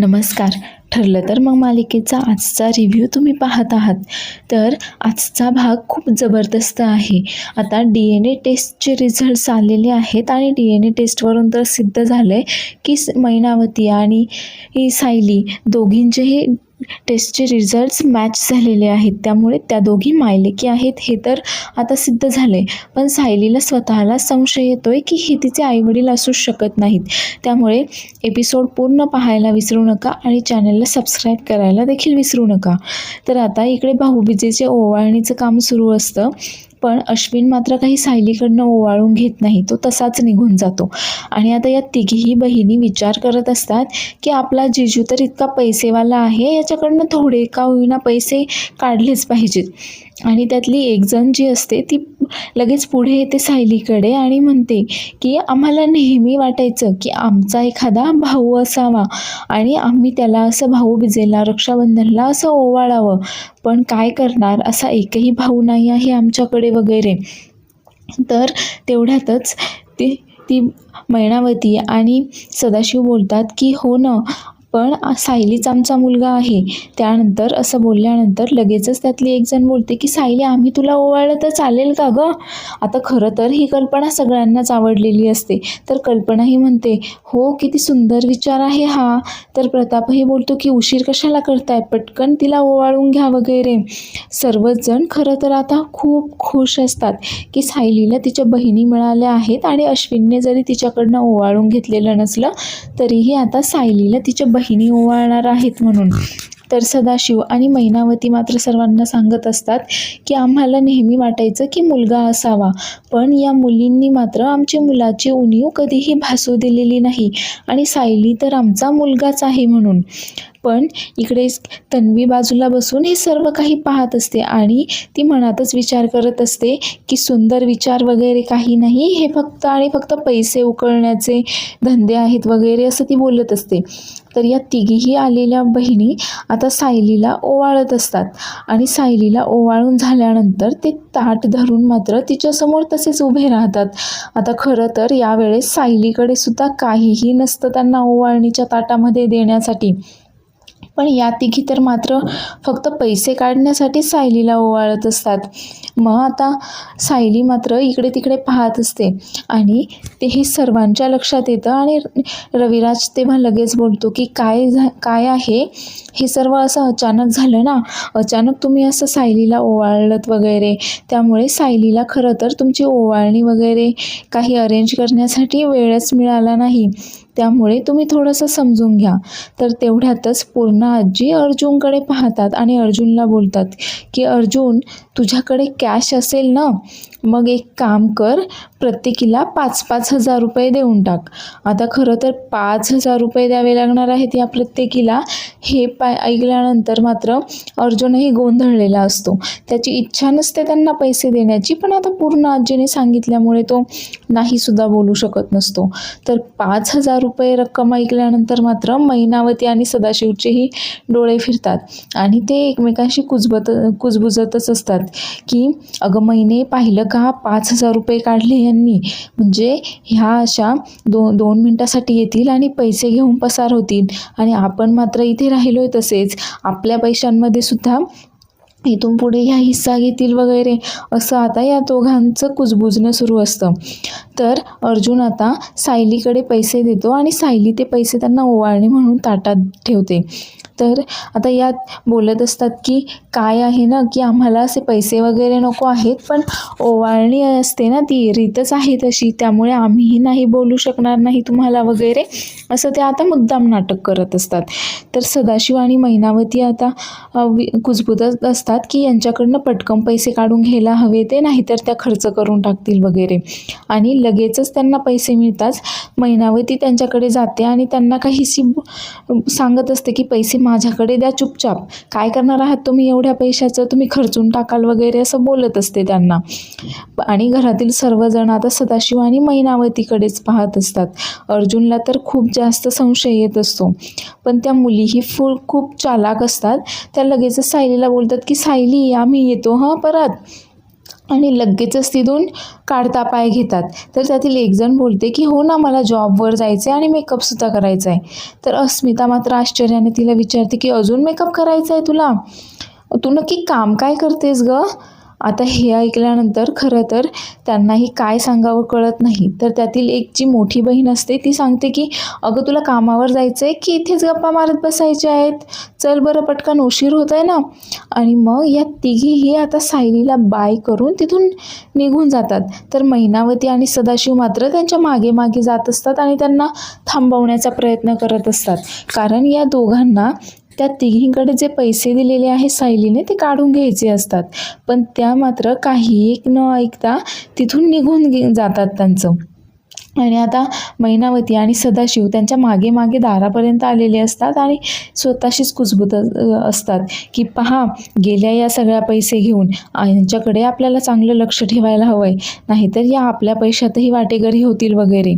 नमस्कार. ठरलं तर मग मालिकेचा आजचा रिव्ह्यू तुम्ही पाहत आहात. तर आजचा भाग खूप जबरदस्त आहे. आता DNA टेस्टचे रिझल्ट्स आलेले आहेत आणि DNA टेस्टवरून तर सिद्ध झालं आहे की मैनावती आणि सायली दोघींचेही टेस्टचे रिझल्ट्स मॅच झालेले आहेत. त्यामुळे त्या दोघी मायलेकी आहेत हे तर आता सिद्ध झालं आहे. पण सायलीला स्वतःला संशय येतो आहे की हे तिचे आईवडील असू शकत नाहीत. त्यामुळे एपिसोड पूर्ण पाहायला विसरू नका आणि चॅनलला सबस्क्राईब करायला देखील विसरू नका. तर आता इकडे भाऊबीजेचे ओवाळणीचं काम सुरू असतं. पण अश्विन मात्र काही सायलीकडनं ओवाळून घेत नाही. तो तसाच निघून जातो. आणि आता या तिघीही बहिणी विचार करत असतात की आपला जिजू तर इतका पैसेवाला आहे, याच्याकडनं थोडे का होईना पैसे काढलेच पाहिजेत. आणि त्यातली एक जण जी असते ती लगेच पुढे येते सायलीकडे आणि म्हणते की आम्हाला नेहमी वाटायचं की आमचा एखादा भाऊ असावा आणि आम्ही त्याला असं भाऊबीजेला रक्षाबंधनला असं ओवाळावं, पण काय करणार, असा एकही भाऊ नाही आहे आमच्याकडे वगैरे. तर तेवढ्यातच ती मैनावती आणि सदाशिव बोलतात की हो ना, पण सायलीच आमचा मुलगा आहे. त्यानंतर असं बोलल्यानंतर लगेचच त्यातली एक जण बोलते की सायली, आम्ही तुला ओवाळलं तर चालेल का गं? आता खरं तर ही कल्पना सगळ्यांनाच आवडलेली असते. तर कल्पनाही म्हणते हो, किती सुंदर विचार आहे हा. तर प्रतापही बोलतो की उशीर कशाला करताय, पटकन तिला ओवाळून घ्या वगैरे. सर्वच जण खरं तर आता खूप खुश असतात की सायलीला तिच्या बहिणी मिळाल्या आहेत आणि अश्विनने जरी तिच्याकडनं ओवाळून घेतलेलं नसलं तरीही आता सायलीला तिच्या बहिणी ओवाळणार आहेत म्हणून. तर सदाशिव आणि मैनावती मात्र सर्वांना सांगत असतात की आम्हाला नेहमी वाटायचं की मुलगा असावा, पण या मुलींनी मात्र आमच्या मुलाची उणीव कधीही भासू दिलेली नाही आणि सायली तर आमचा मुलगाच आहे म्हणून. पण इकडे तन्वी बाजूला बसून हे सर्व काही पाहत असते आणि ती मनातच विचार करत असते की सुंदर विचार वगैरे काही नाही, हे फक्त आणि फक्त पैसे उकळण्याचे धंदे आहेत वगैरे असं ती बोलत असते. तर या तिघीही आलेल्या बहिणी आता सायलीला ओवाळत असतात आणि सायलीला ओवाळून झाल्यानंतर ते ताट धरून मात्र तिच्यासमोर तसेच उभे राहतात. आता खरं तर यावेळेस सायलीकडे सुद्धा काहीही नसतं त्यांना ओवाळणीच्या ताटामध्ये देण्यासाठी. पण या तिघी तर मात्र फक्त पैसे काढण्यासाठी सायलीला ओवाळत असतात. मग आता सायली मात्र इकडे तिकडे पाहत असते आणि ते हे सर्वांच्या लक्षात येतं आणि रविराज तेव्हा लगेच बोलतो की काय आहे हे सर्व, असं अचानक झालं ना, अचानक तुम्ही असं सायलीला ओवाळलत वगैरे, त्यामुळे सायलीला खरं तर तुमची ओवाळणी वगैरे काही अरेंज करण्यासाठी वेळच मिळाला नाही, त्यामुळे तुम्ही थोडंसं समजून घ्या. तर तेवढ्यातच पूर्ण आजी अर्जुनकडे पाहतात आणि अर्जुनला बोलतात की अर्जुन, तुझ्याकडे कॅश असेल ना, मग एक काम कर, प्रत्येकीला 5-5 हजार रुपये देऊन टाक. आता खरं तर 5,000 रुपये द्यावे लागणार आहेत या प्रत्येकीला. हे ऐकल्यानंतर मात्र अर्जुनही गोंधळलेला असतो. त्याची इच्छा नसते त्यांना पैसे देण्याची, पण आता पूर्ण आजीने सांगितल्यामुळे तो नाहीसुद्धा बोलू शकत नसतो. तर 5,000 रुपये रक्कम ऐकल्यानंतर मात्र मैनावती आणि सदाशिवचेही डोळे फिरतात आणि ते एकमेकांशी कुजबुजतच असतात की अगं मैने, पाहिलं का 5,000 रुपये काढले यांनी, म्हणजे ह्या अशा 2 मिनिटासाठी येतील आणि पैसे घेऊन पसार होतील आणि आपण मात्र इथे राहिलोय तसेच, आपल्या पैशांमध्ये सुद्धा इथून पुढे ह्या हिस्सा घेतील वगैरे, असं आता या दोघांचं कुजबुजणं सुरू असतं. तर अर्जुन आता सायलीकडे पैसे देतो आणि सायली ते पैसे त्यांना ओवाळणी म्हणून ताटात ठेवते. तर आता यात बोलत असतात की काय आहे ना, की आम्हाला असे पैसे वगैरे नको आहेत, पण ओवाळणी असते ना, ती रीतच आहे तशी, त्यामुळे आम्हीही नाही बोलू शकणार नाही तुम्हाला वगैरे, असं ते आता मुद्दाम नाटक करत असतात. तर सदाशिव आणि मैनावती आता कुजबुजत असतात की यांच्याकडनं पटकन पैसे काढून घ्यायला हवे ते, नाहीतर त्या खर्च करून टाकतील वगैरे. आणि लगेचच त्यांना पैसे मिळताच मैनावती त्यांच्याकडे जाते आणि त्यांना काहीशी सांगत असते की पैसे माझ्याकडे द्या चुपचाप, काय करणार आहात तुम्ही एवढ्या पैशाचं, तुम्ही खर्चून टाकाल वगैरे असं बोलत असते त्यांना. आणि घरातील सर्वजण आता सदाशिव आणि मैनावतीकडेच पाहत असतात. अर्जुनला तर खूप जास्त संशय येत असतो, पण त्या मुलीही खूप चालाक असतात. त्या लगेचच सायलीला बोलतात की सायली, आम्ही येतो हां परत. आणि लगेचच तिथून काढता पाय घेतात. तर त्यातील एक जण बोलते की हो ना, मला जॉबवर जायचं आहे आणि मेकअपसुद्धा करायचा आहे. तर अस्मिता मात्र आश्चर्याने तिला विचारते की अजून मेकअप करायचा आहे तुला? तू नक्की काम काय करतेस गं? आता हे ऐकल्यानंतर खरं तर त्यांनाही काय सांगावं कळत नाही. तर त्यातील एक जी मोठी बहीण असते ती सांगते की अगं, तुला कामावर जायचं आहे की इथेच गप्पा मारत बसायचे आहेत? चल बरं, पटकन उशीर होत आहे ना. आणि मग या तिघीही आता सायलीला बाय करून तिथून निघून जातात. तर मैनावती आणि सदाशिव मात्र त्यांच्या मागे मागे जात असतात आणि त्यांना थांबवण्याचा प्रयत्न करत असतात. कारण या दोघांना त्या तिघींकडे जे पैसे दिलेले आहे सायलीने ते काढून घ्यायचे असतात. पण त्या मात्र काही एक न ऐकता तिथून निघून जातात त्यांचं. आणि आता मैनावती आणि सदाशिव त्यांच्या मागे मागे दारापर्यंत आलेले असतात आणि स्वतःशीच कुजबुजत असतात की पहा, गेल्या या सगळ्या पैसे घेऊन यांच्याकडे आपल्याला चांगलं लक्ष ठेवायला हवं आहे, नाहीतर या आपल्या पैशातही वाटेकरी होतील वगैरे.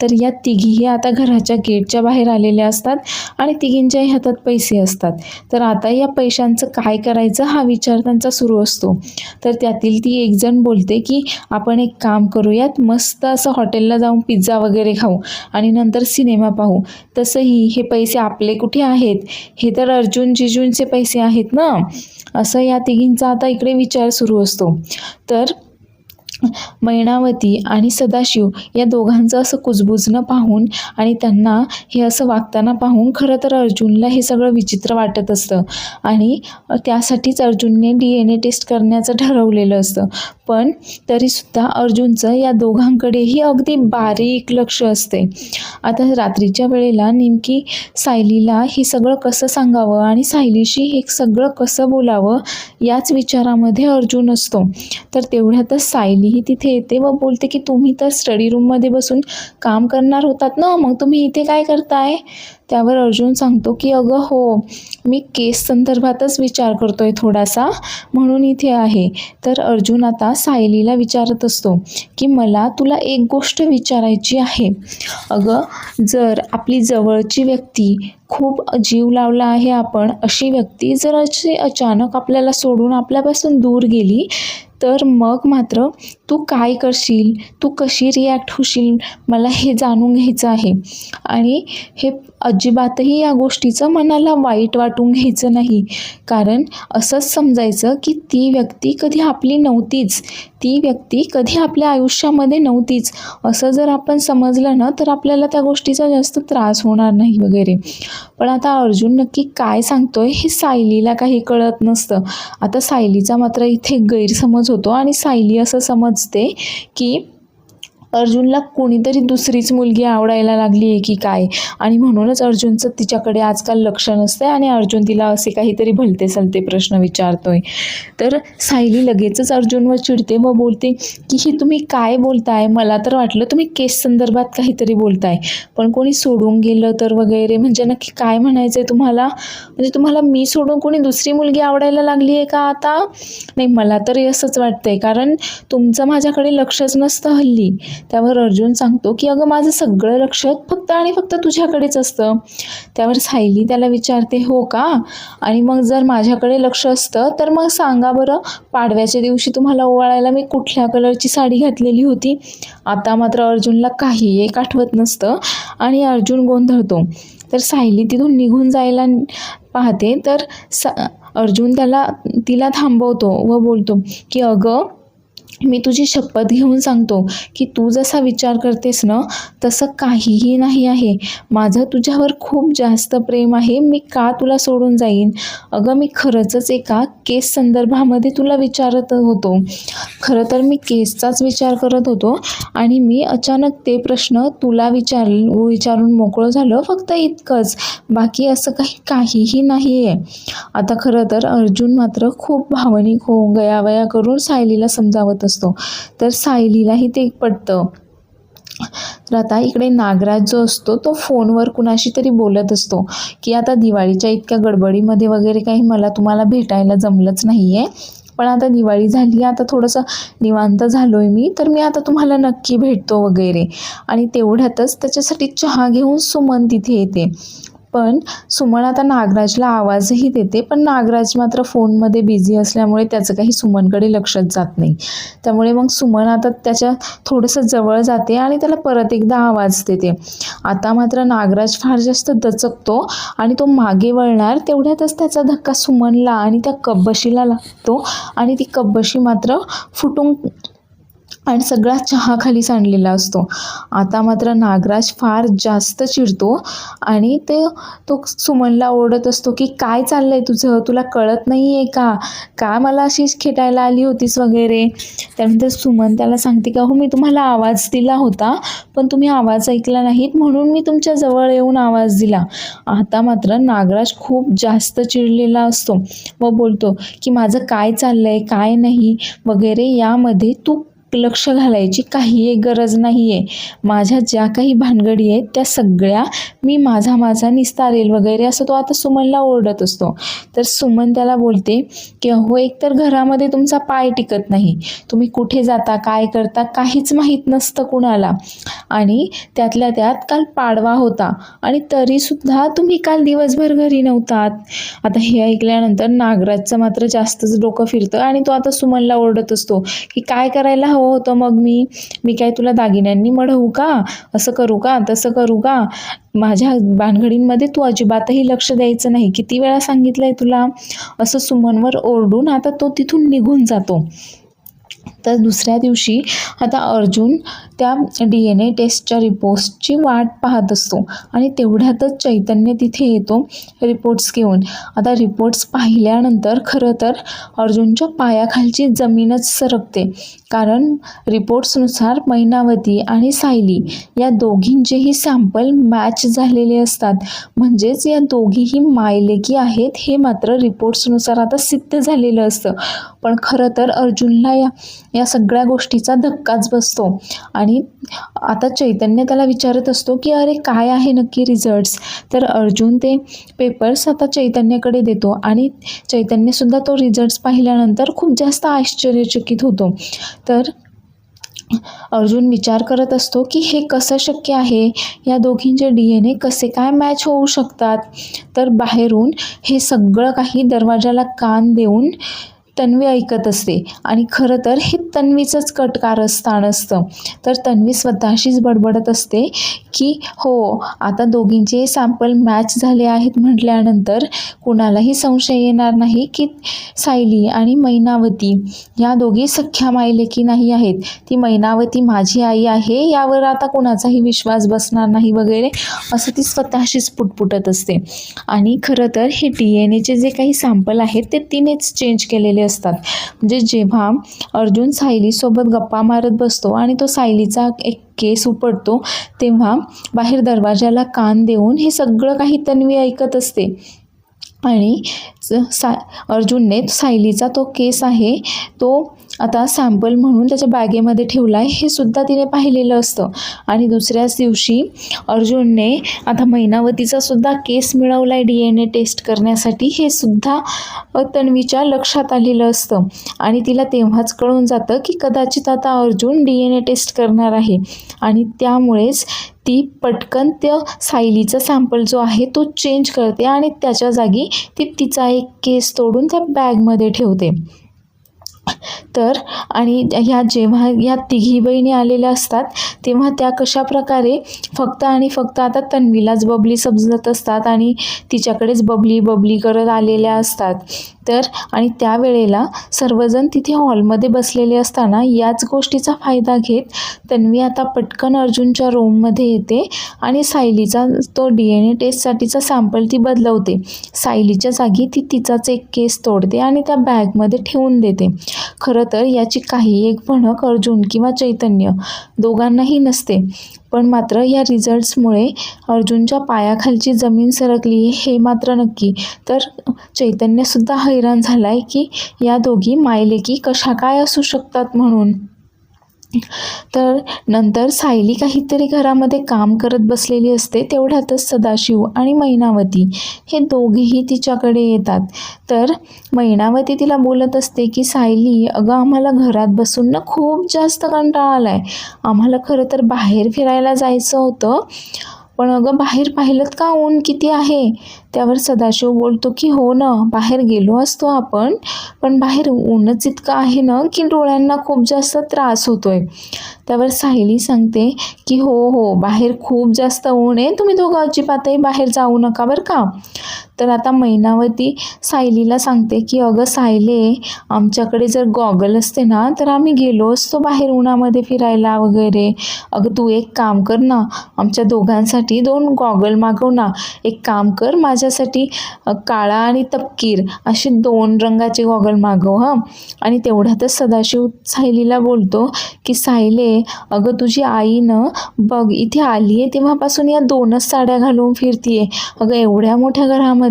तर या तिघीही आता घराच्या गेटच्या बाहेर आलेल्या असतात आणि तिघींच्याही हातात पैसे असतात. तर आता या पैशांचं काय करायचं हा विचार त्यांचा सुरू असतो. तर त्यातील ती एक जण बोलते की आपण एक काम करूयात, मस्त असं हॉटेलला जाऊन पिझ्झा वगैरे खाऊ आणि नंतर सिनेमा पाहू. तसंही हे पैसे आपले कुठे आहेत, हे तर अर्जुन जिजूंचे पैसे आहेत ना. असं या तिघींचा आता इकडे विचार सुरू असतो. तर मैनावती आणि सदाशिव या दोघांचं असं कुजबुजणं पाहून आणि त्यांना हे असं वागताना पाहून खरं तर अर्जुनला हे सगळं विचित्र वाटत असतं आणि त्यासाठीच अर्जुनने DNA टेस्ट करण्याचं ठरवलेलं असतं. पण तरीसुद्धा अर्जुनचं या दोघांकडेही अगदी बारीक लक्ष असते. आता रात्रीच्या वेळेला नेमकी सायलीला हे सगळं कसं सांगावं आणि सायलीशी हे सगळं कसं बोलावं याच विचारामध्ये अर्जुन असतो. तर तेवढ्यातच सायलीही तिथे येते व बोलते की तुम्ही तर स्टडी रूममध्ये बसून काम करणार होतात ना, मग तुम्ही इथे काय करताय? त्यावर अर्जुन सांगतो की अगं हो, मी केस संदर्भातच विचार करतोय थोडासा, म्हणून इथे आहे. तर अर्जुन आता सायलीला विचारत असतो की मला तुला एक गोष्ट विचारायची आहे. अगं, जर आपली जवळची व्यक्ती, खूप जीव लावला आहे आपण, अशी व्यक्ती जर अशी अचानक आपल्याला सोडून आपल्यापासून दूर गेली तर मग मात्र तू काय करशील, तू कशी रिॲक्ट होशील, मला हे जाणून घ्यायचं आहे. आणि हे अजिबातही या गोष्टीचं मनाला वाईट वाटून घ्यायचं नाही, कारण असंच समजायचं की ती व्यक्ती कधी आपली नव्हतीच, ती व्यक्ती कधी आपल्या आयुष्यामध्ये नव्हतीच, असं जर आपण समजलं ना तर आपल्याला त्या गोष्टीचा जास्त त्रास होणार नाही वगैरे. पण आता अर्जुन नक्की काय सांगतोय हे सायलीला काही कळत नसतं. आता सायलीचा मात्र इथे गैरसमज होतो आणि सायली असं समजते की अर्जुनला कोणीतरी दुसरीच मुलगी आवडायला लागली आहे की काय, आणि म्हणूनच अर्जुनचं तिच्याकडे आजकाल लक्ष नसतं आणि अर्जुन तिला असे काहीतरी भलते सलते प्रश्न विचारतोय. तर सायली लगेचच अर्जुनवर चिडते व बोलते की हे तुम्ही काय बोलताय? मला तर वाटलं तुम्ही केस संदर्भात काहीतरी बोलताय, पण कोणी सोडून गेलं तर वगैरे, म्हणजे नक्की काय म्हणायचं आहे तुम्हाला? म्हणजे तुम्हाला मी सोडून कोणी दुसरी मुलगी आवडायला लागली आहे का आता? नाही, मला तरी असंच वाटतंय, कारण तुमचं माझ्याकडे लक्षच नसतं हल्ली. त्यावर अर्जुन सांगतो की अगं, माझं सगळं लक्ष फक्त आणि फक्त तुझ्याकडेच असतं. त्यावर सायली त्याला विचारते हो का? आणि मग जर माझ्याकडे लक्ष असतं तर मग सांगा बरं, पाडव्याच्या दिवशी तुम्हाला ओवाळायला मी कुठल्या कलरची साडी घातलेली होती? आता मात्र अर्जुनला काही एक आठवत नसतं आणि अर्जुन गोंधळतो. तर सायली तिथून निघून जायला पाहते तर अर्जुन तिला थांबवतो व बोलतो की अगं, मी तुझी शपथ घेऊन सांगतो की तू जसा विचार करतेस ना तसं काहीही नाही आहे. माझं तुझ्यावर खूप जास्त प्रेम आहे, मी का तुला सोडून जाईन? अगं, मी खरंच एका केस संदर्भामध्ये तुला विचारत होतो. खरं तर मी केसचाच विचार करत होतो आणि मी अचानक ते प्रश्न तुला विचारून मोकळं झालं, फक्त इतकंच, बाकी असं काहीही नाही आहे. आता खरं तर अर्जुन मात्र खूप भावनिक होऊन गयावया करून सायलीला समजावत असतो. तर सायलीलाही ते पटतं. तर आता इकडे नागराज जो असतो तो फोनवर कुणाशी तरी बोलत असतो की आता दिवाळीच्या इतक्या गडबडीमध्ये वगैरे काही मला तुम्हाला भेटायला जमलंच नाही आहे, पण आता दिवाळी झाली, आता थोडंसं निवांत झालो आहे मी, तर मी आता तुम्हाला नक्की भेटतो वगैरे. आणि तेवढ्यातच त्याच्यासाठी चहा घेऊन सुमन तिथे येते. पण सुमन आता नागराजला आवाजही देते, पण नागराज मात्र फोनमध्ये बिझी असल्यामुळे त्याचं काही सुमनकडे लक्षच जात नाही. त्यामुळे मग सुमन आता त्याच्या थोडंसं जवळ जाते आणि त्याला परत एकदा आवाज देते. आता मात्र नागराज फार जास्त दचकतो आणि तो मागे वळणार तेवढ्यातच त्याचा धक्का सुमनला आणि त्या कब्बशीला लागतो आणि ती कब्बशी मात्र फुटून आणि सगळा चहा खाली सांडलेला असतो. आता मात्र नागराज फार जास्त चिडतो आणि तो सुमनला ओरडत असतो की काय चाललंय तुझं, तुला कळत नाही आहे का, का मला अशीच खेटायला आली होतीस वगैरे. त्यानंतर सुमन त्याला सांगते का हो मी तुम्हाला आवाज दिला होता पण तुम्ही आवाज ऐकला नाहीत म्हणून मी तुमच्या जवळ येऊन आवाज दिला. आता मात्र नागराज खूप जास्त चिडलेला असतो व बोलतो की माझं काय चाललंय काय नाही वगैरे यामध्ये तू लक्ष घालायची काही एक गरज नाही आहे. माझ्या ज्या काही भानगडी आहेत त्या सगळ्या मी माझा निस्तारेल वगैरे असं तो आता सुमनला ओरडत असतो. तर सुमन त्याला बोलते की अहो एकतर घरामध्ये तुमचा पाय टिकत नाही, तुम्ही कुठे जाता काय करता काहीच माहीत नसतं कुणाला, आणि त्यातल्या त्यात काल पाडवा होता आणि तरीसुद्धा तुम्ही काल दिवसभर घरी नव्हतात. आता हे ऐकल्यानंतर नागराजचं मात्र जास्तच डोकं फिरतं आणि तो आता सुमनला ओरडत असतो की काय करायला हवं होतं मग मी काय तुला दागिन्यांनी मढवू का, असं करू का तसं करू का, माझ्या भानगडींमध्ये तू अजिबातही लक्ष द्यायचं नाही, किती वेळा सांगितलंय तुला, असं सुमनवर ओरडून आता तो तिथून निघून जातो. तर दुसऱ्या दिवशी आता अर्जुन त्या DNA टेस्टच्या रिपोर्ट्सची वाट पाहत असतो आणि तेवढ्यातच चैतन्य तिथे येतो रिपोर्ट्स घेऊन. आता रिपोर्ट्स पाहिल्यानंतर खरं तर अर्जुनच्या पायाखालची जमीनच सरकते, कारण रिपोर्ट्सनुसार मैनावती आणि सायली या दोघींचेही सॅम्पल मॅच झालेले असतात. म्हणजेच या दोघीही मायलेकी आहेत हे मात्र रिपोर्ट्सनुसार आता सिद्ध झालेलं असतं. पण खरं तर अर्जुनला या सगळ्या गोष्टीचा धक्काच बसतो आणि आता चैतन्य त्याला विचारत असतो की अरे काय आहे नक्की रिझल्ट्स. तर अर्जुन ते पेपर्स आता चैतन्याकडे देतो आणि चैतन्यसुद्धा तो रिझल्ट्स पाहिल्यानंतर खूप जास्त आश्चर्यचकित होतो. तर अर्जुन विचार करत असतो की हे कसं शक्य आहे, या दोघींचे DNA कसे काय मॅच होऊ शकतात. तर बाहेरून हे सगळं काही दरवाजाला कान देऊन तन्वी ऐकत असते आणि खरं तर हे तन्वीचंच कटकारस्थान असतं. तर तन्वी स्वतःशीच बडबडत असते की हो आता दोघींचे सॅम्पल मॅच झाले आहेत म्हटल्यानंतर कुणालाही संशय येणार नाही की सायली आणि मैनावती या दोघी सख्या मायलेकी नाही आहेत, ती मैनावती माझी आई आहे यावर आता कुणाचाही विश्वास बसणार नाही वगैरे असं ती स्वतःशीच पुटपुटत असते. आणि खरं तर हे DNAचे जे काही सॅम्पल आहेत ते तिनेच चेंज केलेले असतात. म्हणजे जेव्हा अर्जुन सायलीसोबत गप्पा मारत बसतो आणि तो सायलीचा एक केस उपटतो तेव्हा बाहेर दरवाजाला कान देऊन हे सगळं काही तन्वी ऐकत असते आणि अर्जुनने सायलीचा तो केस आहे तो आता सॅम्पल म्हणून त्याच्या बॅगेमध्ये ठेवला आहे हे सुद्धा तिने पाहिलेलं असतं. आणि दुसऱ्याच दिवशी अर्जुनने आता मैनावतीचा सुद्धा केस मिळवला आहे DNA टेस्ट करण्यासाठी हे सुद्धा तन्वीच्या लक्षात आलेलं असतं आणि तिला तेव्हाच कळून जातं की कदाचित आता अर्जुन DNA टेस्ट करणार आहे आणि त्यामुळेच ती पटकन त्या सायलीचा सॅम्पल जो आहे तो चेंज करते आणि त्याच्या जागी ती तिचा एक केस तोडून त्या बॅगमध्ये ठेवते. तर आणि जेव्हा या तिघी बहिणी आलेल्या असतात तेव्हा त्या कशा प्रकारे फक्त आणि फक्त आता तन्वीलाच बबली समजत असतात आणि तिच्याकडेच बबली करत आलेल्या असतात. तर आणि त्यावेळेला सर्वजण तिथे हॉलमध्ये बसलेले असताना याच गोष्टीचा फायदा घेत तन्वी आता पटकन अर्जुनच्या रूममध्ये येते आणि सायलीचा तो DNA टेस्टसाठीचा सॅम्पल ती बदलवते. सायलीच्या जागी ती तिचाच एक केस तोडते आणि त्या बॅगमध्ये ठेवून देते. खरं तर याची काही एक भणक अर्जुन किंवा चैतन्य दोघांनाही नसते, पण मात्र या रिझल्ट्समुळे अर्जुनच्या पायाखालची जमीन सरकली हे मात्र नक्की. तर चैतन्यसुद्धा हैराण झाला आहे की या दोघी मायलेकी कशा काय असू शकतात म्हणून. तर नंतर सायली काहीतरी घरामध्ये काम करत बसलेली असते तेवढ्यातच सदाशिव आणि मैनावती हे दोघेही तिच्याकडे येतात. तर मैनावती तिला बोलत असते की सायली अगं आम्हाला घरात बसून ना खूप जास्त कंटाळा आला आहे, आम्हाला खरं तर बाहेर फिरायला जायचं होतं पण अगं बाहेर पाहिलं का ऊन किती आहे? त्यावर सदाशिव बोलतो की हो ना, बाहेर गेलो असतो आपण, पण बाहेर ऊनच इतकं आहे ना की डोळ्यांना खूप जास्त त्रास होतोय. त्यावर सायली सांगते की हो हो, बाहेर खूप जास्त ऊन आहे, तुम्ही दोघं अजिबातही बाहेर जाऊ नका बरं का. तर आता मैनावती सायलीला सांगते की अगं सायले, आमच्याकडे जर गॉगल असते ना तर आम्ही गेलो असतो बाहेर उन्हामध्ये फिरायला वगैरे. अगं तू एक काम कर ना, आमच्या दोघांसाठी 2 गॉगल मागव ना. एक काम कर, माझ्यासाठी काळा आणि तपकीर असे 2 रंगाचे गॉगल मागव हां. आणि तेवढ्यातच सदाशिव सायलीला बोलतो की सायले, अगं तुझी आई ना बघ इथे आली आहे तेव्हापासून या 2च साड्या घालून फिरतीये. अगं एवढ्या मोठ्या घरामध्ये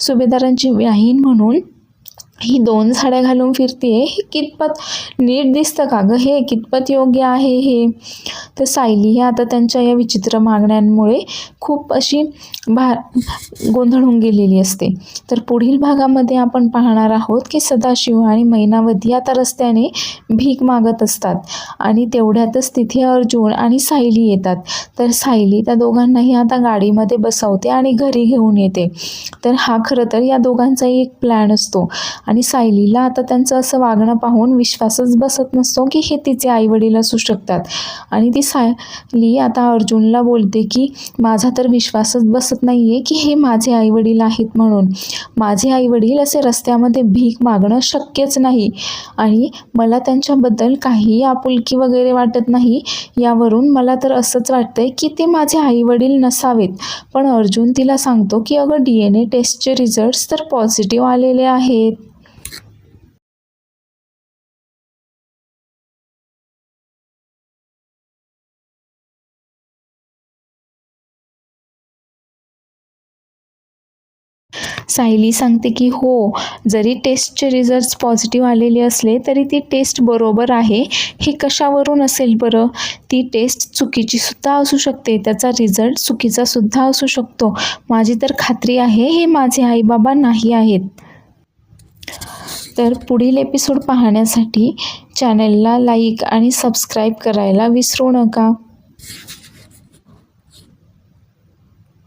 सुभेदारांची वाहीण म्हणून ही 2 साड्या घालून फिरतीये, हे कितपत नीट दिसतं का गं? हे कितपत योग्य आहे हे? तर सायली ही आता त्यांच्या या विचित्र मागण्यांमुळे खूप अशी गोंधळून गेलेली असते. तर पुढील भागामध्ये आपण पाहणार आहोत की सदाशिव आणि मैनावती आता रस्त्याने भीक मागत असतात आणि तेवढ्यातच तिथे अर्जुन आणि सायली येतात. तर सायली त्या दोघांनाही आता गाडीमध्ये बसवते आणि घरी घेऊन येते. तर हा खरं तर या दोघांचाही एक प्लॅन असतो आणि सायलीला आता त्यांचं असं वागणं पाहून विश्वासच बसत नसतो की हे तिचे आईवडील असू शकतात. आणि ती सायली आता अर्जुनला बोलते की माझा तर विश्वासच बसत नाही आहे की हे माझे आईवडील आहेत म्हणून. माझे आईवडील असे रस्त्यामध्ये भीक मागणं शक्यच नाही आणि मला त्यांच्याबद्दल काहीही आपुलकी वगैरे वाटत नाही. यावरून मला तर असंच वाटतंय की ते माझे आईवडील नसावेत. पण अर्जुन तिला सांगतो की अगं DNA टेस्टचे रिझल्ट्स तर पॉझिटिव्ह आलेले आहेत. सायली सांगते की हो, जरी टेस्टचे रिझल्ट्स पॉझिटिव्ह आलेले असले तरी ती टेस्ट बरोबर आहे. हे कशावरून असेल बरं? ती टेस्ट चुकीची सुद्धा असू शकते, त्याचा रिझल्ट चुकीचा सुद्धा असू शकतो. माझी तर खात्री आहे हे माझे आईबाबा नाही आहेत. तर पुढील एपिसोड पाहण्यासाठी चॅनलला लाईक आणि सबस्क्राईब करायला विसरू नका.